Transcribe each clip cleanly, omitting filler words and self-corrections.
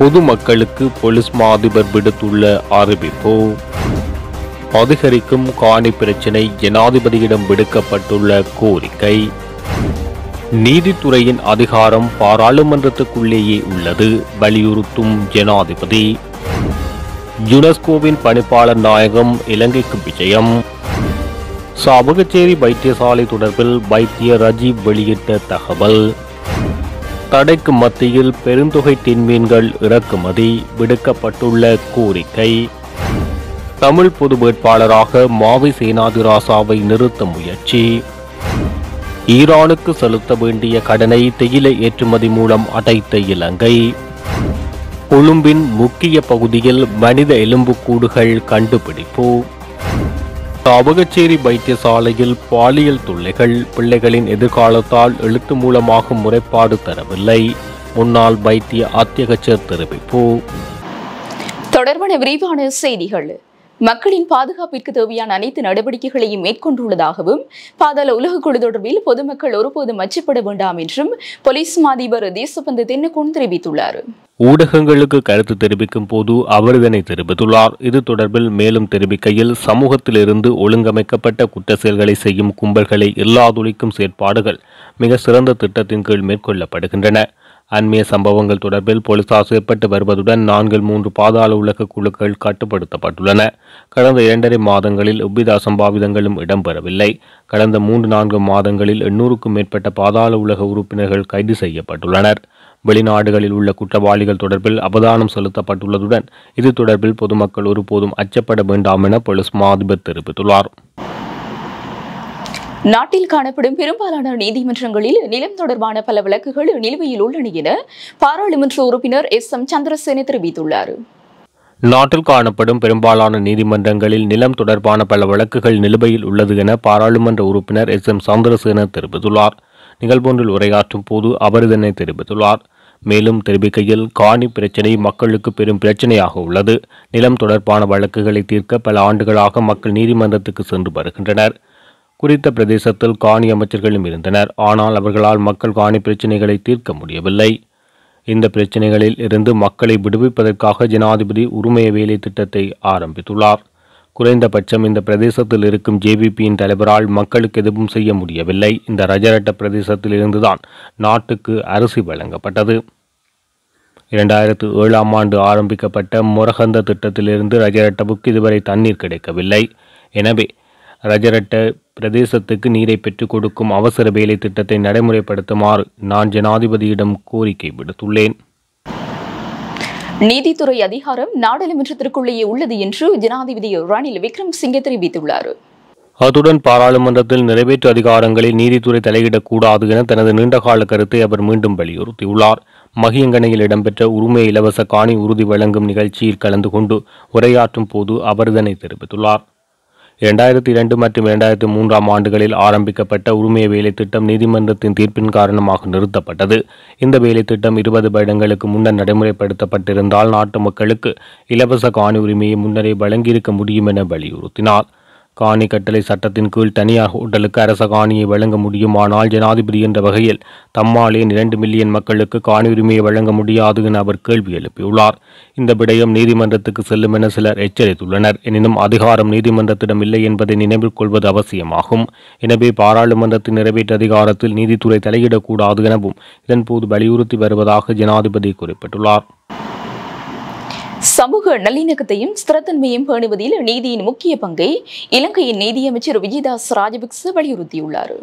பொதுமக்களுக்கு போலீஸ் மா அதிபர் விடுத்துள்ள அறிவிப்பு. அதிகரிக்கும் காணி பிரச்சினை, ஜனாதிபதியிடம் விடுக்கப்பட்டுள்ள கோரிக்கை. நீதித்துறையின் அதிகாரம் பாராளுமன்றத்துக்குள்ளேயே உள்ளது, வலியுறுத்தும் ஜனாதிபதி. யுனெஸ்கோவின் பணிப்பாளர் நாயகம் இலங்கைக்கு விஜயம். சாவகச்சேரி வைத்தியசாலை தொடர்பில் வைத்தியர் ரஜீவ் வெளியிட்ட தகவல். தடைக்கு மத்தியில் பெருந்தொகை தின்மீன்கள் இறக்குமதி, விடுக்கப்பட்டுள்ள கோரிக்கை. தமிழ் பொது வேட்பாளராக மாவி சேனாதிராசாவை நிறுத்த முயற்சி. ஈரானுக்கு செலுத்த வேண்டிய கடனை தேயிலை ஏற்றுமதி மூலம் அடைத்த இலங்கை. கொழும்பின் முக்கிய பகுதியில் மனித எலும்புக்கூடுகள் கண்டுபிடிப்பு. சாவகச்சேரி வைத்தியசாலையில் பாலியல் தொல்லைகள், பிள்ளைகளின் எதிர்காலத்தால் எழுத்து மூலமாக முறைப்பாடு தரவில்லை, முன்னாள் வைத்திய அத்தியட்சர் தெரிவிப்பு. தொடர்பான விரிவான செய்திகள். மக்களின் பாதுகாப்பிற்கு தேவையான அனைத்து நடவடிக்கைகளையும் மேற்கொண்டுள்ளதாகவும் பாதாள உலகக்குழு தொடர்பில் பொதுமக்கள் ஒருபோதும் அச்சப்பட வேண்டாம் என்றும் போலீஸ் மா அதிபர் தேசபந்து தென்னகோன் தெரிவித்துள்ளார். ஊடகங்களுக்கு கருத்து தெரிவிக்கும் போது அவர் இதனை தெரிவித்துள்ளார். இது தொடர்பில் மேலும் தெரிவிக்கையில், சமூகத்திலிருந்து ஒழுங்கமைக்கப்பட்ட குற்ற செயல்களை செய்யும் கும்பல்களை இல்லாதொழிக்கும் செயற்பாடுகள் மிக சிறந்த திட்டத்தின் கீழ் மேற்கொள்ளப்படுகின்றன. அண்மைய சம்பவங்கள் தொடர்பில் போலீசார் செயற்பட்டு வருவதுடன் 4 பாதாள உலக குழுக்கள் கட்டுப்படுத்தப்பட்டுள்ளன. கடந்த 2.5 மாதங்களில் எவ்வித அசம்பாவிதங்களும் இடம்பெறவில்லை. கடந்த 3-4 மாதங்களில் 800க்கும் மேற்பட்ட பாதாள உலக உறுப்பினர்கள் கைது செய்யப்பட்டுள்ளனர். வெளிநாடுகளில் உள்ள குற்றவாளிகள் தொடர்பில் அவதானம் செலுத்தப்பட்டுள்ளதுடன் இது தொடர்பில் பொதுமக்கள் ஒருபோதும் அச்சப்பட வேண்டாம் என போலீஸ் மா அதிபர் தெரிவித்துள்ளார். நாட்டில் காணப்படும் பெரும்பாலான நீதிமன்றங்களில் நிலம் தொடர்பான பல வழக்குகள் நிலுவையில் உள்ளன என பாராளுமன்ற உறுப்பினர் எஸ்.எம். சந்திரசேன தெரிவித்துள்ளார். நாட்டில் காணப்படும் பெரும்பாலான நீதிமன்றங்களில் நிலம் தொடர்பான பல வழக்குகள் நிலுவையில் உள்ளது என பாராளுமன்ற உறுப்பினர் எஸ்.எம். சந்திரசேன தெரிவித்துள்ளார். நிகழ்வொன்றில் உரையாற்றும் போது அவர் இதனை தெரிவித்துள்ளார். மேலும் தெரிவிக்கையில், காணி பிரச்சினை மக்களுக்கு பெரும் பிரச்சனையாக உள்ளது. நிலம் தொடர்பான வழக்குகளை தீர்க்க பல ஆண்டுகளாக மக்கள் நீதிமன்றத்துக்கு சென்று வருகின்றனர். குறித்த பிரதேசத்தில் காணி அமைச்சர்களும் இருந்தனர். ஆனால் அவர்களால் மக்கள் காணி பிரச்சினைகளை தீர்க்க முடியவில்லை. இந்த பிரச்சினைகளில் இருந்து மக்களை விடுவிப்பதற்காக ஜனாதிபதி உரிமைய வேலை திட்டத்தை ஆரம்பித்துள்ளார். குறைந்தபட்சம் இந்த பிரதேசத்தில் இருக்கும் ஜேவிபியின் தலைவரால் மக்களுக்கு எதுவும் செய்ய முடியவில்லை. இந்த ரஜரட்ட பிரதேசத்தில் இருந்துதான் நாட்டுக்கு அரிசி வழங்கப்பட்டது. 2007ஆம் ஆண்டு ஆரம்பிக்கப்பட்ட மொரகந்த திட்டத்திலிருந்து ரஜரட்டவுக்கு இதுவரை தண்ணீர் கிடைக்கவில்லை. எனவே ரஜரட்ட பிரதேசத்துக்கு நீரை பெற்றுக் கொடுக்கும் அவசர வேலை திட்டத்தை நடைமுறைப்படுத்துமாறு நான் ஜனாதிபதியிடம் கோரிக்கை விடுத்துள்ளேன். நீதித்துறை அதிகாரம் நாடாளுமன்றத்திற்குள்ளேயே உள்ளது என்று ஜனாதிபதி ரணில் விக்ரமசிங்கே தெரிவித்துள்ளார். அத்துடன் பாராளுமன்றத்தில் நிறைவேற்று அதிகாரங்களில் நீதித்துறை தலையிடக்கூடாது என தனது நீண்டகால கருத்தை அவர் மீண்டும் வலியுறுத்தியுள்ளார். மகியங்கனையில் இடம்பெற்ற உரிமை இலவச காணி உறுதி வழங்கும் நிகழ்ச்சியில் கலந்து கொண்டு உரையாற்றும் போது அவர் இதனை தெரிவித்துள்ளார். 2002 மற்றும் 2003ஆம் ஆண்டுகளில் ஆரம்பிக்கப்பட்ட உரிமைய வேலை திட்டம் நீதிமன்றத்தின் தீர்ப்பின் காரணமாக நிறுத்தப்பட்டது. இந்த வேலை திட்டம் 20 வருடங்களுக்கு முன்னர் நடைமுறைப்படுத்தப்பட்டிருந்தால் நாட்டு மக்களுக்கு இலவச காணி உரிமையை முன்னரே வழங்கியிருக்க முடியும் என வலியுறுத்தினார். காணி கட்டளை சட்டத்தின் கீழ் தனியார் ஹோட்டலுக்கு அரச காணியை வழங்க முடியுமானால் ஜனாதிபதி என்ற வகையில் தம்மாலே 2 மில்லியன் மக்களுக்கு காணி உரிமையை வழங்க முடியாது என அவர் கேள்வி எழுப்பியுள்ளார். இந்த விடயம் நீதிமன்றத்துக்கு செல்லும் என சிலர் எச்சரித்துள்ளனர். எனினும் அதிகாரம் நீதிமன்றத்திடம் இல்லை என்பதை நினைவில் கொள்வது அவசியமாகும். எனவே பாராளுமன்றத்தின் நிறைவேற்று அதிகாரத்தில் நீதித்துறை தலையிடக்கூடாது எனவும் இதன்போது வலியுறுத்தி வருவதாக ஜனாதிபதி குறிப்பிட்டுள்ளார். சமூக நல்லிணக்கத்தையும் ஸ்திரத்தன்மையும் பேணுவதில் நீதியின் முக்கிய பங்கை இலங்கையின் நீதியமைச்சர் விஜயதாஸ் ராஜபக்ச வலியுறுத்தியுள்ளார்.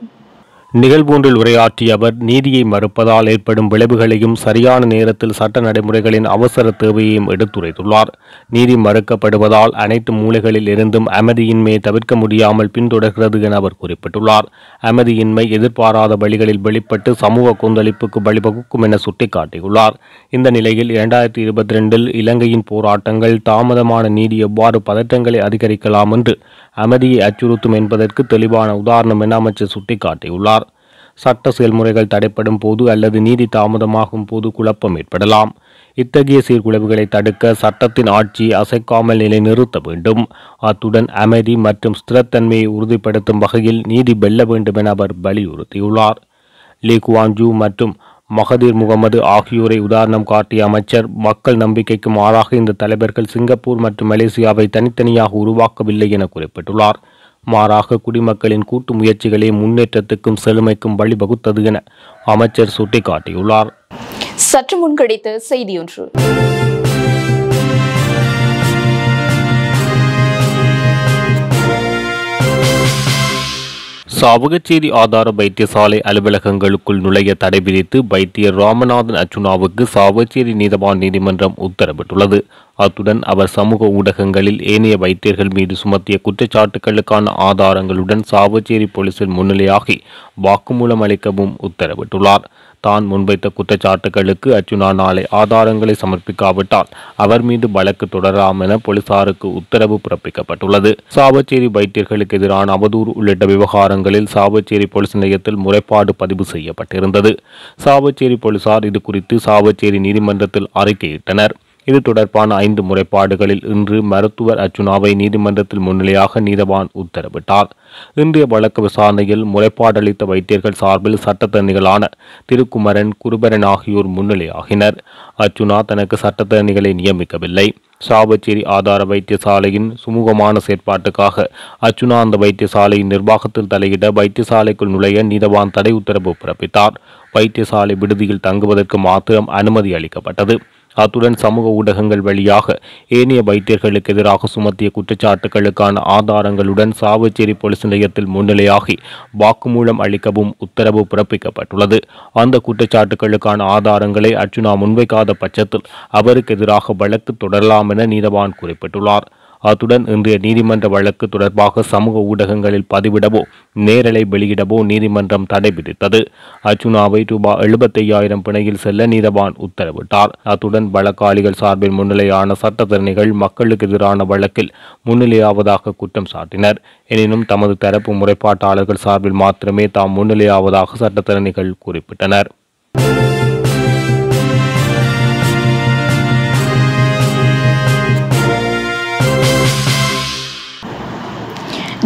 நிகழ்வொன்றில் உரையாற்றிய அவர், நீதியை மறுப்பதால் ஏற்படும் விளைவுகளையும் சரியான நேரத்தில் சட்ட நடைமுறைகளின் அவசர தேவையையும் எடுத்துரைத்துள்ளார். நீதி மறுக்கப்படுவதால் அனைத்து மூலைகளில் இருந்தும் அமைதியின்மையை தவிர்க்க முடியாமல் பின்தொடர்கிறது என அவர் குறிப்பிட்டுள்ளார். அமைதியின்மை எதிர்பாராத வழிகளில் வெளிப்பட்டு சமூக கொந்தளிப்புக்கு வழிவகுக்கும் என சுட்டிக்காட்டியுள்ளார். இந்த நிலையில் 2022இல் இலங்கையின் போராட்டங்கள் தாமதமான நீதி எவ்வாறு பதற்றங்களை அதிகரிக்கலாம் என்று அமைதியை அச்சுறுத்தும் என்பதற்கு தெளிவான உதாரணம் என அமைச்சர் சுட்டிக்காட்டியுள்ளார். சட்ட செயல்முறைகள் தடைப்படும் போது அல்லது நீதி தாமதமாகும் போது குழப்பம் ஏற்படலாம். இத்தகைய சீர்குலைவுகளை தடுக்க சட்டத்தின் ஆட்சியை அசைக்காமல் நிலைநிறுத்த வேண்டும். அத்துடன் அமைதி மற்றும் ஸ்திரத்தன்மையை உறுதிப்படுத்தும் வகையில் நீதி வெல்ல வேண்டும் என அவர் வலியுறுத்தியுள்ளார். லீ குவான் ஜூ மற்றும் மகதீர் முகமது ஆகியோரை உதாரணம் காட்டிய அமைச்சர், மக்கள் நம்பிக்கைக்கு மாறாக இந்த தலைவர்கள் சிங்கப்பூர் மற்றும் மலேசியாவை தனித்தனியாக உருவாக்கவில்லை என குறிப்பிட்டுள்ளார். மாறாக குடிமக்களின் கூட்டு முயற்சிகளே முன்னேற்றத்துக்கும் செழுமைக்கும் வழிவகுத்தது என அமைச்சர் சுட்டிக்காட்டியுள்ளார். சற்று முன் கிடைத்த செய்தியொன்று. சாவகச்சேரி ஆதார வைத்தியசாலை அலுவலகங்களுக்குள் நுழைய தடை விதித்து வைத்தியர் ராமநாதன் அர்ச்சுனாவுக்கு சாவகச்சேரி நீதவான் நீதிமன்றம் உத்தரவிட்டுள்ளது. அத்துடன் அவர் சமூக ஊடகங்களில் ஏனைய வைத்தியர்கள் மீது சுமத்திய குற்றச்சாட்டுகளுக்கான ஆதாரங்களுடன் சாவகச்சேரி போலீசில் முன்னிலையாகி வாக்குமூலம் அளிக்கவும் உத்தரவிட்டுள்ளார். தான் முன்வைத்த குற்றச்சாட்டுகளுக்கு அர்ச்சுனா நாளை ஆதாரங்களை சமர்ப்பிக்காவிட்டால் அவர் மீது வழக்கு தொடரலாம் என போலீசாருக்கு உத்தரவு பிறப்பிக்கப்பட்டுள்ளது. சாவகச்சேரி வைத்தியர்களுக்கு எதிரான அவதூறு உள்ளிட்ட விவகாரங்களில் சாவகச்சேரி போலீஸ் நிலையத்தில் முறைப்பாடு பதிவு செய்யப்பட்டிருந்தது. சாவகச்சேரி போலீசார் இது குறித்து சாவகச்சேரி நீதிமன்றத்தில் அறிக்கையிட்டனர். இது தொடர்பான 5 முறைப்பாடுகளில் இன்று மருத்துவர் அர்ச்சுனாவை நீதிமன்றத்தில் முன்னிலையாக நீதவான் உத்தரவிட்டார். இன்றைய வழக்கு விசாரணையில் முறைப்பாடளித்த வைத்தியர்கள் சார்பில் சட்டத்தரணிகளான திருக்குமரன், குருபரன் ஆகியோர் முன்னிலையாகினர். அர்ச்சுனா தனக்கு சட்டத்தரணிகளை நியமிக்கவில்லை. சாவகச்சேரி ஆதார வைத்தியசாலையின் சுமூகமான செயற்பாட்டுக்காக அர்ச்சுனா அந்த வைத்தியசாலையின் நிர்வாகத்தில் தலையிட வைத்தியசாலைக்குள் நுழைய நீதவான் தடை உத்தரவு பிறப்பித்தார். வைத்தியசாலை விடுதியில் தங்குவதற்கு மாத்திரம் அனுமதி அளிக்கப்பட்டது. அத்துடன் சமூக ஊடகங்கள் வழியாக ஏனைய வைத்தியர்களுக்கு எதிராக சுமத்திய குற்றச்சாட்டுகளுக்கான ஆதாரங்களுடன் சாவகச்சேரி போலீஸ் நிலையத்தில் முன்னிலையாகி வாக்குமூலம் அளிக்கவும் உத்தரவு பிறப்பிக்கப்பட்டுள்ளது. அந்த குற்றச்சாட்டுகளுக்கான ஆதாரங்களை அர்ச்சுனா முன்வைக்காத பட்சத்தில் அவருக்கு எதிராக வழக்கு தொடரலாம் என நீதவான் குறிப்பிட்டுள்ளார். அத்துடன் இன்றைய நீதிமன்ற வழக்கு தொடர்பாக சமூக ஊடகங்களில் பதிவிடவோ நேரலை வெளியிடவோ நீதிமன்றம் தடை விதித்தது. அர்ச்சுனாவை ரூபாய் 75,000 பிணையில் செல்ல நீதவான் உத்தரவிட்டார். அத்துடன் வழக்காளிகள் சார்பில் முன்னிலையான சட்டத்தரணிகள் மக்களுக்கு எதிரான வழக்கில் முன்னிலையாவதாக குற்றம் சாட்டினர். எனினும் தமது தரப்பு முறைப்பாட்டாளர்கள் சார்பில் மாத்திரமே தாம் முன்னிலையாவதாக சட்டத்தரணிகள் குறிப்பிட்டனர்.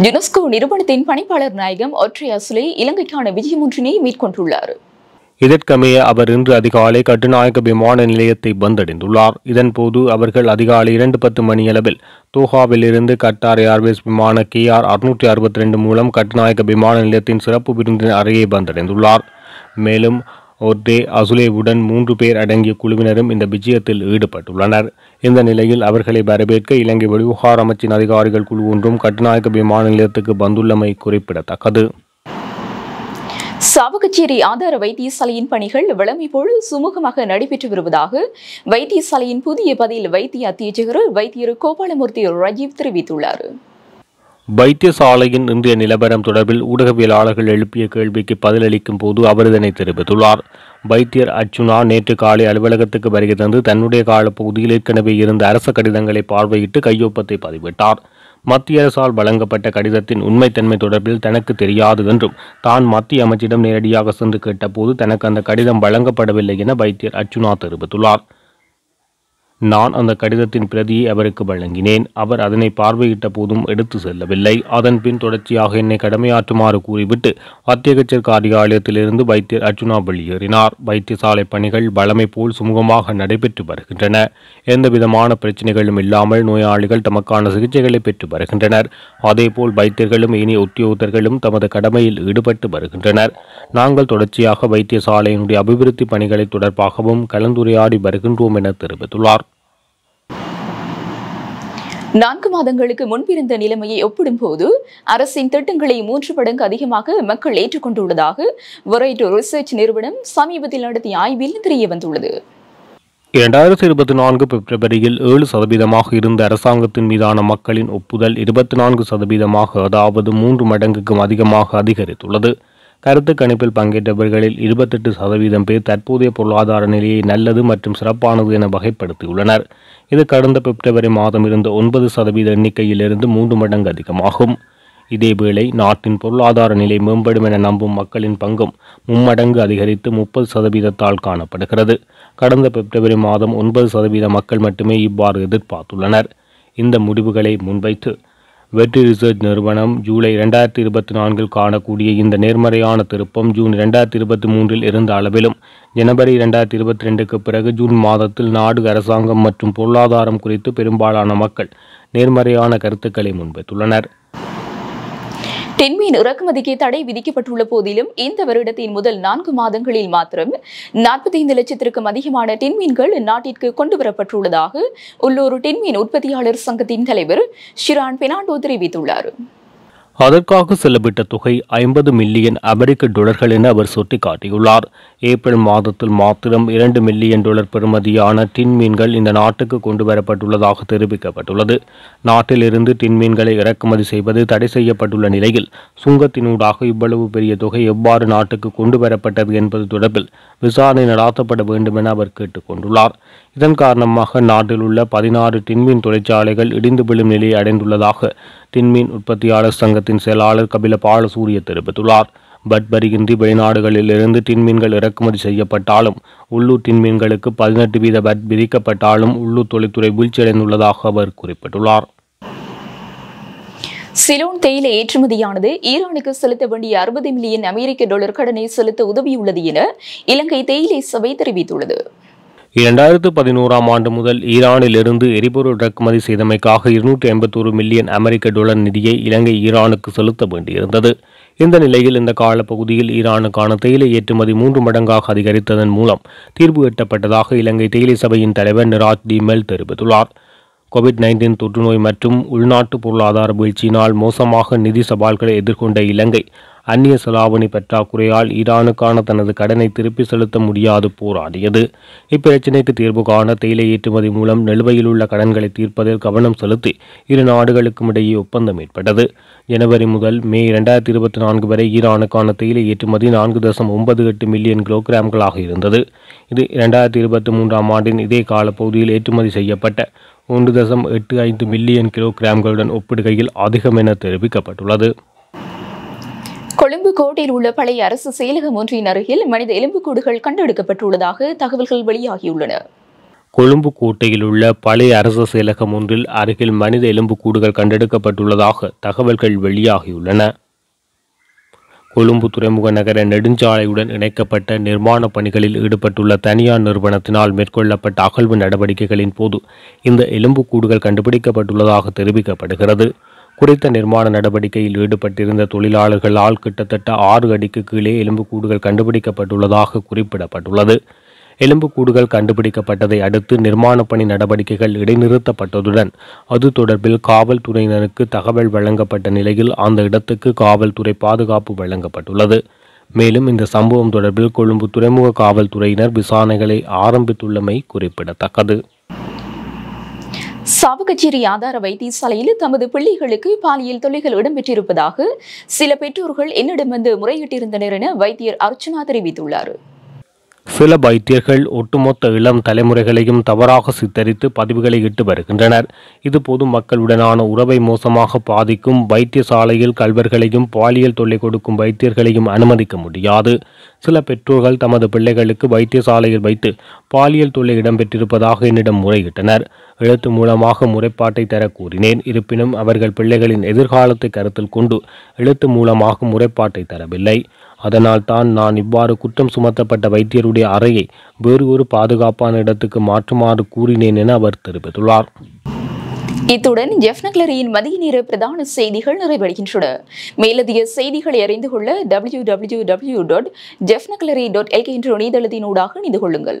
யுனெஸ்கோ நிறுவனத்தின் பணிப்பாளர் நாயகம் ஒற்றை அசுலை இலங்கைக்கான விஜயம் ஒன்றினை மேற்கொண்டுள்ளார். இதற்கமைய அவர் இன்று அதிகாலை கட்டுநாயக்க விமான நிலையத்தை வந்தடைந்துள்ளார். இதன்போது அவர்கள் அதிகாலை 2:10 மணியளவில் தோஹாவில் இருந்து கட்டார் ஏர்வேஸ் விமான KR 662 மூலம் கட்டுநாயக்க விமான நிலையத்தின் சிறப்பு விருந்தினர் அறையை வந்தடைந்துள்ளார். மேலும் ஒர்டே அசுலேவுடன் 3 பேர் அடங்கிய குழுவினரும் இந்த விஜயத்தில் ஈடுபட்டுள்ளனர். இந்த நிலையில் அவர்களை வரவேற்க இலங்கை வெளிவிவகார அமைச்சின் அதிகாரிகள் குழு ஒன்றும் கட்டுநாயக்க விமான நிலையத்துக்கு வந்துள்ளமை குறிப்பிடத்தக்கது. சாவகச்சேரி ஆதார வைத்தியசாலையின் பணிகள் வழமை போல் சுமூகமாக நடைபெற்று வருவதாக வைத்தியசாலையின் புதிய பதில் வைத்திய அத்தியட்சகர் வைத்தியர் கோபாலமூர்த்தி ராஜீவ் தெரிவித்துள்ளார். வைத்தியசாலையின் இன்றைய நிலவரம் தொடர்பில் ஊடகவியலாளர்கள் எழுப்பிய கேள்விக்கு பதிலளிக்கும் போது அவர் இதனை தெரிவித்துள்ளார். வைத்தியர் அர்ச்சுனா நேற்று காலை அலுவலகத்துக்கு வருகை தந்து தன்னுடைய காலப்பகுதியில் ஏற்கனவே இருந்த அரச கடிதங்களை பார்வையிட்டு கையொப்பத்தை பதிவிட்டார். மத்திய அரசால் வழங்கப்பட்ட கடிதத்தின் உண்மைத்தன்மை தொடர்பில் தனக்கு தெரியாது என்றும் தான் மத்திய அமைச்சிடம் நேரடியாக சென்று கேட்டபோது தனக்கு அந்த கடிதம் வழங்கப்படவில்லை என வைத்தியர் அர்ச்சுனா தெரிவித்துள்ளார். நான் அந்த கடிதத்தின் பிரதியை அவருக்கு வழங்கினேன். அவர் அதனை பார்வையிட்ட போதும் எடுத்து செல்லவில்லை. அதன் பின் தொடர்ச்சியாக என்னை கடமையாற்றுமாறு கூறிவிட்டு அத்தியட்சகர் காரியாலயத்திலிருந்து வைத்தியர் அர்ச்சுனா வெளியேறினார். வைத்தியசாலை பணிகள் வழமை போல் சுமூகமாக நடைபெற்று வருகின்றன. எந்தவிதமான பிரச்சனைகளும் இல்லாமல் நோயாளிகள் தமக்கான சிகிச்சைகளை பெற்று வருகின்றனர். அதேபோல் வைத்தியர்களும் ஏனைய உத்தியோகத்தர்களும் தமது கடமையில் ஈடுபட்டு வருகின்றனர். நாங்கள் தொடர்ச்சியாக வைத்தியசாலையினுடைய அபிவிருத்தி பணிகளை தொடர்பாகவும் கலந்துரையாடி வருகின்றோம் என தெரிவித்துள்ளார். 4 மாதங்களுக்கு முன்பிருந்த நிலைமையை ஒப்பிடும்போது அரசின் திட்டங்களை 3 மடங்கு அதிகமாக மக்கள் ஏற்றுக்கொண்டுள்ளதாக வெரைட்டி ரிசர்ச் நிறுவனம் சமீபத்தில் நடத்திய ஆய்வில் தெரியவந்துள்ளது. 2024 பிப்ரவரியில் 7% இருந்த அரசாங்கத்தின் மீதான மக்களின் ஒப்புதல் 24%, அதாவது 3 மடங்குக்கும் அதிகமாக அதிகரித்துள்ளது. கருத்து கணிப்பில் பங்கேற்றவர்களில் 28% பேர் தற்போதைய பொருளாதார நிலையை நல்லது மற்றும் சிறப்பானது என வகைப்படுத்தியுள்ளனர். இது கடந்த பிப்ரவரி மாதம் இருந்த 9% எண்ணிக்கையிலிருந்து 3 மடங்கு அதிகமாகும். இதேவேளை நாட்டின் பொருளாதார நிலை மேம்படும் என நம்பும் மக்களின் பங்கும் 3 மடங்கு அதிகரித்து 30% காணப்படுகிறது. கடந்த பிப்ரவரி மாதம் 9% மக்கள் மட்டுமே இவ்வாறு எதிர்பார்த்துள்ளனர். இந்த முடிவுகளை முன்வைத்து வெற்றி ரிசர்ச் நிறுவனம் ஜூலை 2024 காணக்கூடிய இந்த நேர்மறையான திருப்பம் ஜூன் 2023 இருந்த அளவிலும் ஜனவரி 2022க்கு பிறகு ஜூன் மாதத்தில் நாடு, அரசாங்கம் மற்றும் பொருளாதாரம் குறித்து பெரும்பாலான மக்கள் நேர்மறையான கருத்துக்களை முன்வைத்துள்ளனர். தென்மீன் இறக்குமதிக்கு தடை விதிக்கப்பட்டுள்ள போதிலும் இந்த வருடத்தின் முதல் 4 மாதங்களில் மாத்திரம் 45 லட்சத்திற்கும் அதிகமான டென்மீன்கள் நாட்டிற்கு கொண்டுவரப்பட்டுள்ளதாக உள்ளூர் டென்மீன் உற்பத்தியாளர் சங்கத்தின் தலைவர் ஷிரான் பெர்னாண்டோ தெரிவித்துள்ளார். அதற்காக செலவிட்ட தொகை 50 மில்லியன் அமெரிக்க டாலர்கள் என அவர் சுட்டிக்காட்டியுள்ளார். ஏப்ரல் மாதத்தில் மாத்திரம் $2 மில்லியன் பெறுமதியான டின் மீன்கள் இந்த நாட்டுக்கு கொண்டு வரப்பட்டுள்ளதாக தெரிவிக்கப்பட்டுள்ளது. நாட்டிலிருந்து டின் மீன்களை இறக்குமதி செய்வது தடை செய்யப்பட்டுள்ள நிலையில் சுங்கத்தினூடாக இவ்வளவு பெரிய தொகை எவ்வாறு நாட்டுக்கு கொண்டு வரப்பட்டது என்பது தொடர்பில் விசாரணை நடாத்தப்பட வேண்டும் என அவர் கேட்டுக் கொண்டுள்ளார். இதன் காரணமாக நாட்டில் உள்ள 16 டின்மீன் தொழிற்சாலைகள் இடிந்து விழும் நிலையை அடைந்துள்ளதாக டின்மீன் உற்பத்தியாளர் சங்கத்தின் செயலாளர் கபில பாலசூரிய தெரிவித்துள்ளார். பட் வரியின்றி வெளிநாடுகளில் இருந்து டின்மீன்கள் இறக்குமதி செய்யப்பட்டாலும் உள்ளூர் டின்மீன்களுக்கு 18% பட் விதிக்கப்பட்டாலும் உள்ளூர் தொழில்துறை வீழ்ச்சியடைந்துள்ளதாக அவர் குறிப்பிட்டுள்ளார். சிலோன் தேயிலை ஏற்றுமதியானது ஈரானுக்கு செலுத்த வேண்டிய $60 மில்லியன் அமெரிக்க டாலர் கடனை செலுத்த உதவியுள்ளது என இலங்கை தேயிலை சபை தெரிவித்துள்ளது. 2011 ஆண்டு முதல் ஈரானிலிருந்து எரிபொருள் இறக்குமதி செய்தமைக்காக $281 மில்லியன் அமெரிக்க டாலர் நிதியை இலங்கை ஈரானுக்கு செலுத்த வேண்டியிருந்தது. இந்த நிலையில் இந்த காலப்பகுதியில் ஈரானுக்கான தேயிலை ஏற்றுமதி 3 மடங்காக அதிகரித்ததன் மூலம் தீர்வு எட்டப்பட்டதாக இலங்கை தேயிலை சபையின் தலைவர் நிராஜ் டி மெல் தெரிவித்துள்ளார். கோவிட்-19 தொற்றுநோய் மற்றும் உள்நாட்டு பொருளாதார வீழ்ச்சியினால் மோசமாக நிதி சவால்களை எதிர்கொண்ட இலங்கை அந்நிய செலாவணி பற்றாக்குறையால் ஈரானுக்கான தனது கடனை திருப்பி செலுத்த முடியாது போராடியது. இப்பிரச்சினைக்கு தீர்வு காண தேயிலை ஏற்றுமதி மூலம் நிலுவையில் உள்ள கடன்களை தீர்ப்பதில் கவனம் செலுத்தி இரு நாடுகளுக்கும் இடையே ஒப்பந்தம் ஏற்பட்டது. ஜனவரி முதல் மே 2024 வரை ஈரானுக்கான தேயிலை ஏற்றுமதி 4.98 மில்லியன் கிலோகிராம்களாக இருந்தது. இது 2023 ஆண்டின் இதே காலப்பகுதியில் ஏற்றுமதி செய்யப்பட்ட 1.85 மில்லியன் கிலோகிராம்களுடன் ஒப்பிடுகையில் அதிகம் என தெரிவிக்கப்பட்டுள்ளது. கொழும்பு கோட்டையில் உள்ள பழைய அரசு செயலகம் ஒன்றின் அருகில் மனித எலும்புக்கூடுகள் கண்டெடுக்கப்பட்டுள்ளதாக தகவல்கள் வெளியாகியுள்ளன. கொழும்பு கோட்டையில் உள்ள பழைய அரசு செயலகம் ஒன்றில் அருகில் மனித எலும்புக்கூடுகள் கண்டெடுக்கப்பட்டுள்ளதாக தகவல்கள் வெளியாகியுள்ளன. கொழும்பு துறைமுக நகர நெடுஞ்சாலையுடன் இணைக்கப்பட்ட நிர்மாண பணிகளில் ஈடுபட்டுள்ள தனியார் நிறுவனத்தினால் மேற்கொள்ளப்பட்ட அகழ்வு நடவடிக்கைகளின் போது இந்த எலும்புக்கூடுகள் கண்டுபிடிக்கப்பட்டுள்ளதாக தெரிவிக்கப்படுகிறது. குறித்த நிர்மாண நடவடிக்கையில் ஈடுபட்டிருந்த தொழிலாளர்களால் கிட்டத்தட்ட 6 அடிக்கு கீழே எலும்புக்கூடுகள் கண்டுபிடிக்கப்பட்டுள்ளதாக குறிப்பிடப்பட்டுள்ளது. எலும்புக்கூடுகள் கண்டுபிடிக்கப்பட்டதை அடுத்து நிர்மாண பணி நடவடிக்கைகள் இடைநிறுத்தப்பட்டதுடன் அது தொடர்பில் காவல்துறையினருக்கு தகவல் வழங்கப்பட்ட நிலையில் அந்த இடத்துக்கு காவல்துறை பாதுகாப்பு வழங்கப்பட்டுள்ளது. மேலும் இந்த சம்பவம் தொடர்பில் கொழும்பு துறைமுக காவல்துறையினர் விசாரணைகளை ஆரம்பித்துள்ளமை குறிப்பிடத்தக்கது. சாவகச்சேரி ஆதார வைத்தியசாலையில் தமது பிள்ளைகளுக்கு பாலியல் தொல்லைகள் இடம்பெற்றிருப்பதாக சில பெற்றோர்கள் என்னிடம் வந்து முறையிட்டிருந்தனர் என வைத்தியர் அர்ச்சனா தெரிவித்துள்ளார். சில வைத்தியர்கள் ஒட்டுமொத்த இளம் தலைமுறைகளையும் தவறாக சித்தரித்து பதிவுகளை இட்டு வருகின்றனர். இது பொதுமக்களுடனான உறவை மோசமாக பாதிக்கும். வைத்தியசாலையில் கள்வர்களையும் பாலியல் தொல்லை கொடுக்கும் வைத்தியர்களையும் அனுமதிக்க முடியாது. சில பெற்றோர்கள் தமது பிள்ளைகளுக்கு வைத்தியசாலையில் வைத்து பாலியல் தொல்லை இடம்பெற்றிருப்பதாக என்னிடம் முறையிட்டனர். எழுத்து மூலமாக முறைப்பாட்டை தர கூறினேன். இருப்பினும் அவர்கள் பிள்ளைகளின் எதிர்காலத்தை கருத்தில் கொண்டு எழுத்து மூலமாக முறைப்பாட்டை தரவில்லை. அதனால் தான் நான் இவ்வாறு குற்றம் சுமத்தப்பட்ட வைத்தியருடைய அறையை வேறு ஒரு பாதுகாப்பான இடத்துக்கு மாற்றுமாறு கூறினேன் என அவர் தெரிவித்துள்ளார். இத்துடன் ஜெஃப்னக்லரியின் மதிய நேர பிரதான செய்திகள் நிறைவடைகின்றன. மேலதிக செய்திகளை அறிந்து கொள்ள www.jeffnaclery.lk என்ற இணையதளத்தினூடாக இணைந்து கொள்ளுங்கள்.